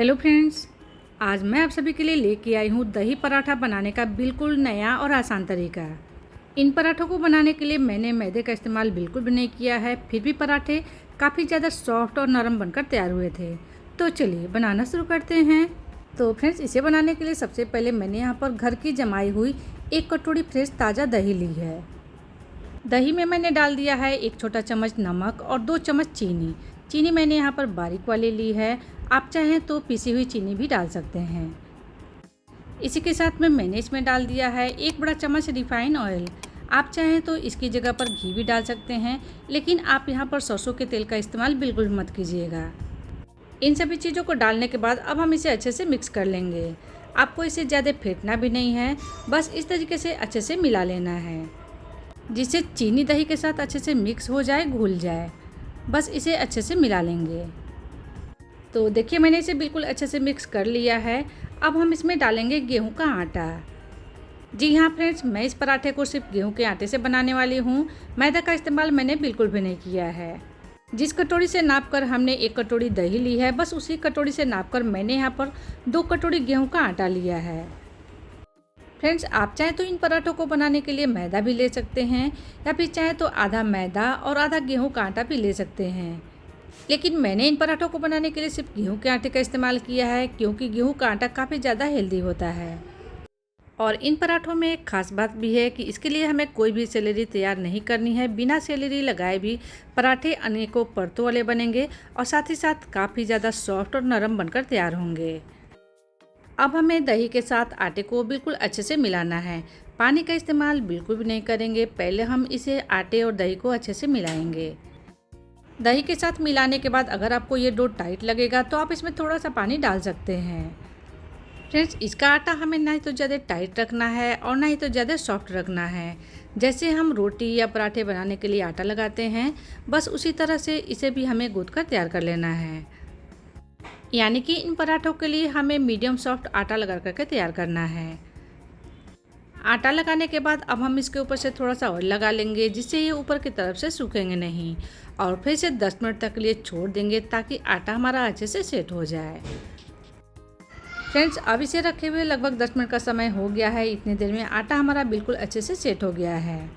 Hello friends, आज मैं आप सभी के लिए लेके आई हूँ दही पराठा बनाने का बिल्कुल नया और आसान तरीका। इन पराठों को बनाने के लिए मैंने मैदे का इस्तेमाल बिल्कुल भी नहीं किया है, फिर भी पराठे काफ़ी ज़्यादा सॉफ्ट और नरम बनकर तैयार हुए थे। तो चलिए बनाना शुरू करते हैं। तो फ्रेंड्स, इसे बनाने के लिए सबसे पहले मैंने यहाँ पर घर की जमाई हुई 1 कटोरी फ्रेश ताज़ा दही ली है। दही में मैंने डाल दिया है 1 छोटा चम्मच नमक और 2 चम्मच चीनी। चीनी मैंने यहाँ पर बारीक वाली ली है, आप चाहें तो पिसी हुई चीनी भी डाल सकते हैं। इसी के साथ में मैंने इसमें डाल दिया है 1 बड़ा चम्मच रिफाइन ऑयल। आप चाहें तो इसकी जगह पर घी भी डाल सकते हैं, लेकिन आप यहाँ पर सरसों के तेल का इस्तेमाल बिल्कुल मत कीजिएगा। इन सभी चीज़ों को डालने के बाद अब हम इसे अच्छे से मिक्स कर लेंगे। आपको इसे ज़्यादा फेंटना भी नहीं है, बस इस तरीके से अच्छे से मिला लेना है, जिससे चीनी दही के साथ अच्छे से मिक्स हो जाए, घुल जाए। बस इसे अच्छे से मिला लेंगे। तो देखिए, मैंने इसे बिल्कुल अच्छे से मिक्स कर लिया है। अब हम इसमें डालेंगे गेहूं का आटा। जी हाँ फ्रेंड्स, मैं इस पराठे को सिर्फ गेहूं के आटे से बनाने वाली हूँ। मैदा का इस्तेमाल मैंने बिल्कुल भी नहीं किया है। जिस कटोरी से नापकर हमने 1 कटोरी दही ली है, बस उसी कटोरी से नापकर मैंने यहाँ पर 2 कटोरी गेहूँ का आटा लिया है। फ्रेंड्स, आप चाहें तो इन पराठों को बनाने के लिए मैदा भी ले सकते हैं, या फिर चाहें तो आधा मैदा और आधा गेहूं का आटा भी ले सकते हैं। लेकिन मैंने इन पराठों को बनाने के लिए सिर्फ गेहूं के आटे का इस्तेमाल किया है, क्योंकि गेहूं का आटा काफ़ी ज़्यादा हेल्दी होता है। और इन पराठों में एक ख़ास बात भी है कि इसके लिए हमें कोई भी सेलेरी तैयार नहीं करनी है। बिना सेलेरी लगाए भी पराठे अनेकों परतों वाले बनेंगे और साथ ही साथ काफ़ी ज़्यादा सॉफ्ट और नरम बनकर तैयार होंगे। अब हमें दही के साथ आटे को बिल्कुल अच्छे से मिलाना है। पानी का इस्तेमाल बिल्कुल भी नहीं करेंगे। पहले हम इसे आटे और दही को अच्छे से मिलाएंगे। दही के साथ मिलाने के बाद अगर आपको ये डो टाइट लगेगा तो आप इसमें थोड़ा सा पानी डाल सकते हैं। फ्रेंड्स, इसका आटा हमें ना ही तो ज़्यादा टाइट रखना है और ना ही तो ज़्यादा सॉफ्ट रखना है। जैसे हम रोटी या पराठे बनाने के लिए आटा लगाते हैं, बस उसी तरह से इसे भी हमें गूँथ कर तैयार कर लेना है। यानी कि इन पराठों के लिए हमें मीडियम सॉफ्ट आटा लगा करके तैयार करना है। आटा लगाने के बाद अब हम इसके ऊपर से थोड़ा सा ऑयल लगा लेंगे, जिससे ये ऊपर की तरफ से सूखेंगे नहीं, और फिर इसे 10 मिनट तक के लिए छोड़ देंगे ताकि आटा हमारा अच्छे से सेट हो जाए। फ्रेंड्स, अब इसे रखे हुए लगभग 10 मिनट का समय हो गया है। इतनी देर में आटा हमारा बिल्कुल अच्छे से सेट हो गया है।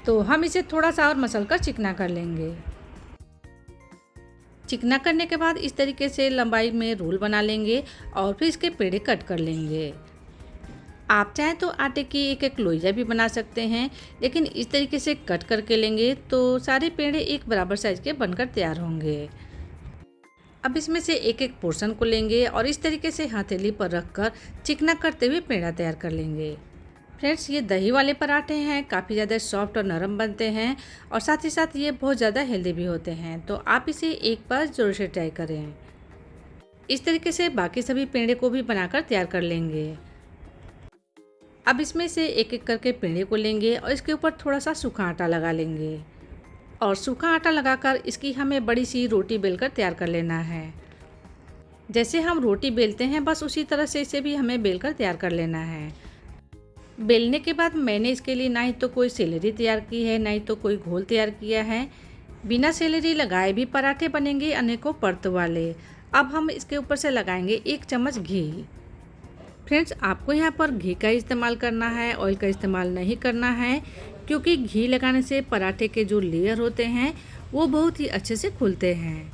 तो हम इसे थोड़ा सा और मसल कर चिकना कर लेंगे। चिकना करने के बाद इस तरीके से लंबाई में रोल बना लेंगे और फिर इसके पेड़े कट कर लेंगे। आप चाहें तो आटे की एक एक लोइया भी बना सकते हैं, लेकिन इस तरीके से कट करके लेंगे तो सारे पेड़े एक बराबर साइज के बनकर तैयार होंगे। अब इसमें से एक एक पोर्शन को लेंगे और इस तरीके से हथेली पर रखकर चिकना करते हुए पेड़ा तैयार कर लेंगे। फ्रेंड्स, ये दही वाले पराठे हैं, काफ़ी ज़्यादा सॉफ्ट और नरम बनते हैं और साथ ही साथ ये बहुत ज़्यादा हेल्दी भी होते हैं। तो आप इसे एक बार ज़रूर से ट्राई करें। इस तरीके से बाकी सभी पेड़े को भी बनाकर तैयार कर लेंगे। अब इसमें से एक एक करके पेड़े को लेंगे और इसके ऊपर थोड़ा सा सूखा आटा लगा लेंगे, और सूखा आटा लगाकर इसकी हमें बड़ी सी रोटी बेलकर तैयार कर लेना है। जैसे हम रोटी बेलते हैं, बस उसी तरह से इसे भी हमें बेलकर तैयार कर लेना है। बेलने के बाद मैंने इसके लिए ना ही तो कोई सेलेरी तैयार की है, ना ही तो कोई घोल तैयार किया है। बिना सेलेरी लगाए भी पराठे बनेंगे अनेकों परतों वाले। अब हम इसके ऊपर से लगाएंगे 1 चम्मच घी। फ्रेंड्स, आपको यहाँ पर घी का इस्तेमाल करना है, ऑयल का इस्तेमाल नहीं करना है, क्योंकि घी लगाने से पराठे के जो लेयर होते हैं वो बहुत ही अच्छे से खुलते हैं।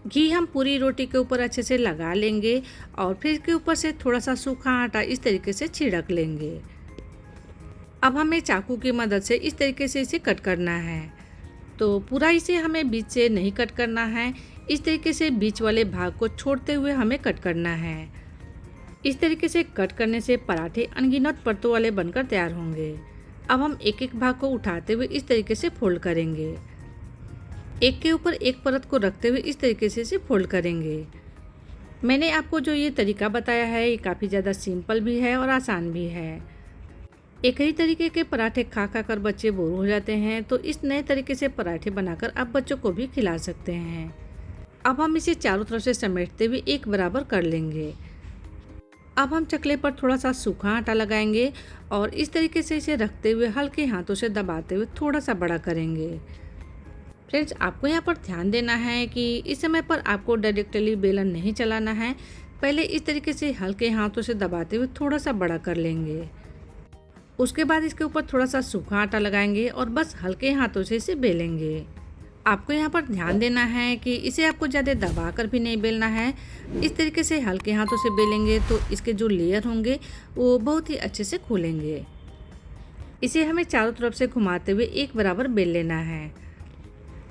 घी हम पूरी रोटी के ऊपर अच्छे से लगा लेंगे और फिर इसके ऊपर से थोड़ा सा सूखा आटा इस तरीके से छिड़क लेंगे। अब हमें चाकू की मदद से इस तरीके से इसे कट करना है। तो पूरा इसे हमें बीच से नहीं कट करना है, इस तरीके से बीच वाले भाग को छोड़ते हुए हमें कट करना है। इस तरीके से कट करने से पराठे अनगिनत परतों वाले बनकर तैयार होंगे। अब हम एक एक भाग को उठाते हुए इस तरीके से फोल्ड करेंगे। एक के ऊपर एक परत को रखते हुए इस तरीके से इसे फोल्ड करेंगे। मैंने आपको जो ये तरीका बताया है, ये काफ़ी ज़्यादा सिंपल भी है और आसान भी है। एक ही तरीके के पराठे खा खा कर बच्चे बोर हो जाते हैं, तो इस नए तरीके से पराठे बनाकर आप बच्चों को भी खिला सकते हैं। अब हम इसे चारों तरफ से समेटते हुए एक बराबर कर लेंगे। अब हम चकले पर थोड़ा सा सूखा आटा लगाएंगे और इस तरीके से इसे रखते हुए हल्के हाथों से दबाते हुए थोड़ा सा बड़ा करेंगे। फ्रेंड्स, आपको यहाँ पर ध्यान देना है कि इस समय पर आपको डायरेक्टली बेलन नहीं चलाना है। पहले इस तरीके से हल्के हाथों से दबाते हुए थोड़ा सा बड़ा कर लेंगे। उसके बाद इसके ऊपर थोड़ा सा सूखा आटा लगाएंगे और बस हल्के हाथों से इसे बेलेंगे। आपको यहाँ पर ध्यान देना है कि इसे आपको ज़्यादा दबा कर भी नहीं बेलना है। इस तरीके से हल्के हाथों से बेलेंगे तो इसके जो लेयर होंगे वो बहुत ही अच्छे से खुलेंगे। इसे हमें चारों तरफ से घुमाते हुए एक बराबर बेल लेना है।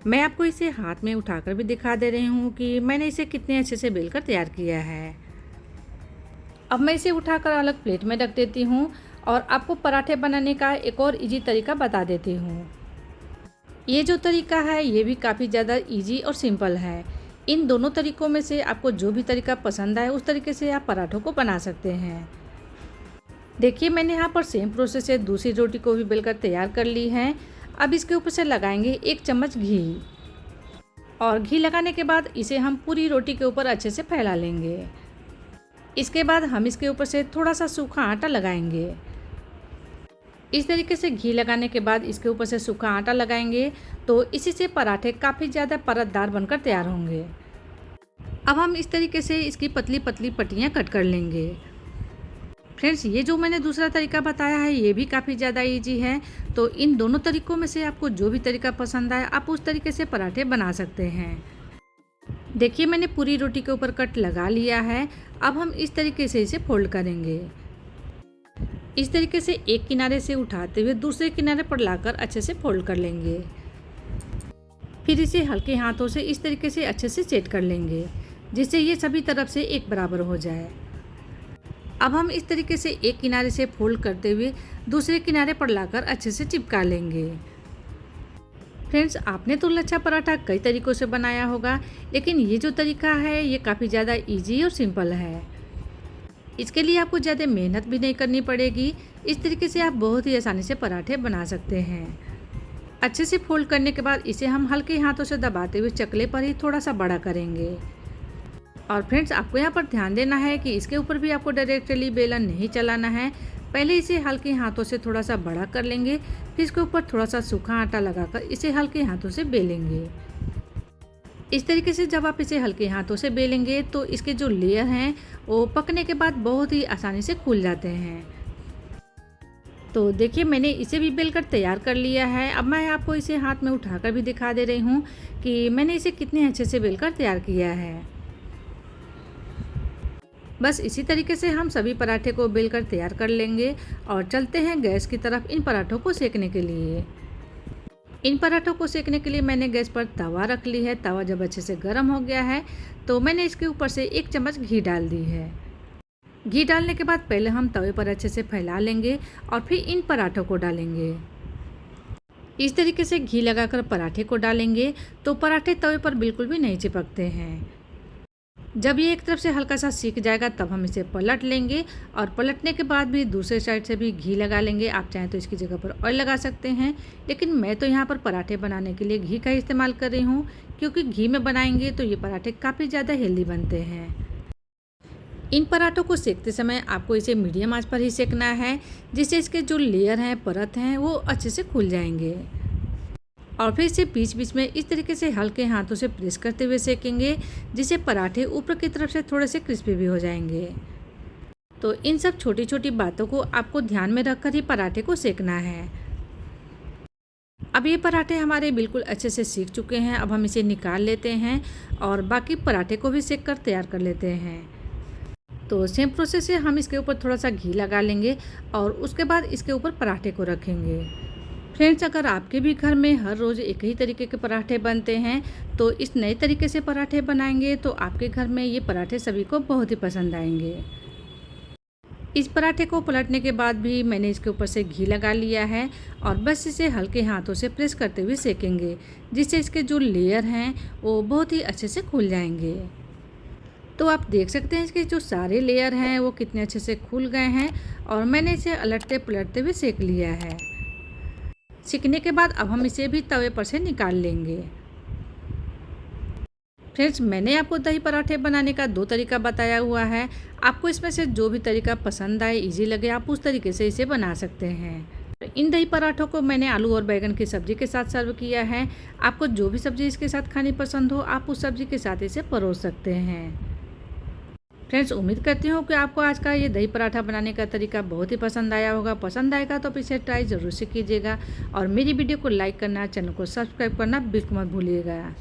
मैं आपको इसे हाथ में उठाकर भी दिखा दे रही हूँ कि मैंने इसे कितने अच्छे से बेलकर तैयार किया है। अब मैं इसे उठाकर अलग प्लेट में रख देती हूँ और आपको पराठे बनाने का एक और इजी तरीका बता देती हूँ। ये जो तरीका है ये भी काफ़ी ज़्यादा इजी और सिंपल है। इन दोनों तरीक़ों में से आपको जो भी तरीका पसंद आए उस तरीके से आप पराठों को बना सकते हैं। देखिए, मैंने यहाँ पर सेम प्रोसेस से दूसरी रोटी को भी बेलकर तैयार कर ली है। अब इसके ऊपर से लगाएंगे 1 चम्मच घी और घी लगाने के बाद इसे हम पूरी रोटी के ऊपर अच्छे से फैला लेंगे। इसके बाद हम इसके ऊपर से थोड़ा सा सूखा आटा लगाएंगे। इस तरीके से घी लगाने के बाद इसके ऊपर से सूखा आटा लगाएंगे तो इसी से पराठे काफ़ी ज़्यादा परतदार बनकर तैयार होंगे। अब हम इस तरीके से इसकी पतली पतली पट्टियाँ कट कर लेंगे। फ्रेंड्स, ये जो मैंने दूसरा तरीका बताया है ये भी काफ़ी ज़्यादा इजी है। तो इन दोनों तरीक़ों में से आपको जो भी तरीका पसंद आए आप उस तरीके से पराठे बना सकते हैं। देखिए, मैंने पूरी रोटी के ऊपर कट लगा लिया है। अब हम इस तरीके से इसे फोल्ड करेंगे। इस तरीके से एक किनारे से उठाते हुए दूसरे किनारे पर लाकर अच्छे से फोल्ड कर लेंगे। फिर इसे हल्के हाथों से इस तरीके से अच्छे से सेट कर लेंगे जिससे ये सभी तरफ से एक बराबर हो जाए। अब हम इस तरीके से एक किनारे से फोल्ड करते हुए दूसरे किनारे पर लाकर अच्छे से चिपका लेंगे। फ्रेंड्स, आपने तो लच्छा पराठा कई तरीक़ों से बनाया होगा, लेकिन ये जो तरीका है ये काफ़ी ज़्यादा इजी और सिंपल है। इसके लिए आपको ज़्यादा मेहनत भी नहीं करनी पड़ेगी। इस तरीके से आप बहुत ही आसानी से पराठे बना सकते हैं। अच्छे से फोल्ड करने के बाद इसे हम हल्के हाथों से दबाते हुए चकले पर ही थोड़ा सा बड़ा करेंगे। और फ्रेंड्स, आपको यहाँ पर ध्यान देना है कि इसके ऊपर भी आपको डायरेक्टली बेलन नहीं चलाना है। पहले इसे हल्के हाथों से थोड़ा सा बड़ा कर लेंगे, फिर इसके ऊपर थोड़ा सा सूखा आटा लगाकर इसे हल्के हाथों से बेलेंगे। इस तरीके से जब आप इसे हल्के हाथों से बेलेंगे तो इसके जो लेयर हैं वो पकने के बाद बहुत ही आसानी से खुल जाते हैं। तो देखिए, मैंने इसे भी बेलकर तैयार कर लिया है। अब मैं आपको इसे हाथ में उठाकर भी दिखा दे रही हूँ कि मैंने इसे कितने अच्छे से बेलकर तैयार किया है। बस इसी तरीके से हम सभी पराठे को बेलकर तैयार कर लेंगे और चलते हैं गैस की तरफ इन पराठों को सेकने के लिए। इन पराठों को सेकने के लिए मैंने गैस पर तवा रख ली है। तवा जब अच्छे से गर्म हो गया है तो मैंने इसके ऊपर से 1 चम्मच घी डाल दी है। घी डालने के बाद पहले हम तवे पर अच्छे से फैला लेंगे और फिर इन पराठों को डालेंगे। इस तरीके से घी लगाकर पराठे को डालेंगे तो पराठे तवे पर बिल्कुल भी नहीं चिपकते हैं। जब ये एक तरफ से हल्का सा सीख जाएगा तब हम इसे पलट लेंगे और पलटने के बाद भी दूसरे साइड से भी घी लगा लेंगे। आप चाहें तो इसकी जगह पर ऑयल लगा सकते हैं, लेकिन मैं तो यहाँ पर पराठे बनाने के लिए घी का इस्तेमाल कर रही हूँ क्योंकि घी में बनाएंगे तो ये पराठे काफ़ी ज़्यादा हेल्दी बनते हैं। इन पराठों को सेकते समय आपको इसे मीडियम आंच पर ही सेकना है जिससे इसके जो लेयर हैं, परत हैं, वो अच्छे से खुल जाएंगे। और फिर इसे बीच बीच में इस तरीके से हल्के हाथों से प्रेस करते हुए सेकेंगे जिससे पराठे ऊपर की तरफ से थोड़े से क्रिस्पी भी हो जाएंगे। तो इन सब छोटी छोटी बातों को आपको ध्यान में रखकर ही पराठे को सेकना है। अब ये पराठे हमारे बिल्कुल अच्छे से सीख चुके हैं। अब हम इसे निकाल लेते हैं और बाकी पराठे को भी सेक कर तैयार कर लेते हैं। तो सेम प्रोसेस से हम इसके ऊपर थोड़ा सा घी लगा लेंगे और उसके बाद इसके ऊपर पराठे को रखेंगे। फ्रेंड्स, अगर आपके भी घर में हर रोज़ एक ही तरीके के पराठे बनते हैं तो इस नए तरीके से पराठे बनाएंगे तो आपके घर में ये पराठे सभी को बहुत ही पसंद आएंगे। इस पराठे को पलटने के बाद भी मैंने इसके ऊपर से घी लगा लिया है और बस इसे हल्के हाथों से प्रेस करते हुए सेकेंगे जिससे इसके जो लेयर हैं वो बहुत ही अच्छे से खुल जाएंगे। तो आप देख सकते हैं इसके जो सारे लेयर हैं वो कितने अच्छे से खुल गए हैं और मैंने इसे उलटते पलटते हुए सेक लिया है। सीखने के बाद अब हम इसे भी तवे पर से निकाल लेंगे। फ्रेंड्स, मैंने आपको दही पराठे बनाने का 2 तरीका बताया हुआ है। आपको इसमें से जो भी तरीका पसंद आए, इजी लगे, आप उस तरीके से इसे बना सकते हैं। इन दही पराठों को मैंने आलू और बैंगन की सब्ज़ी के साथ सर्व किया है। आपको जो भी सब्ज़ी इसके साथ खानी पसंद हो, आप उस सब्ज़ी के साथ इसे परोस सकते हैं। फ्रेंड्स, उम्मीद करती हूँ कि आपको आज का ये दही पराठा बनाने का तरीका बहुत ही पसंद आया होगा। पसंद आएगा तो आप इसे ट्राई ज़रूर से कीजिएगा और मेरी वीडियो को लाइक करना, चैनल को सब्सक्राइब करना बिल्कुल मत भूलिएगा।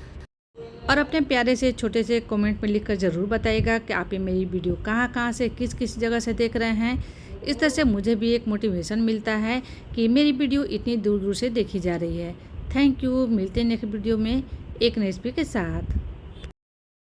और अपने प्यारे से छोटे से कमेंट में लिखकर ज़रूर बताइएगा कि आप ये मेरी वीडियो कहाँ से किस किस जगह से देख रहे हैं। इस तरह से मुझे भी एक मोटिवेशन मिलता है कि मेरी वीडियो इतनी दूर दूर से देखी जा रही है। Thank you. मिलते हैं नेक्स्ट वीडियो में एक नई रेसिपी के साथ।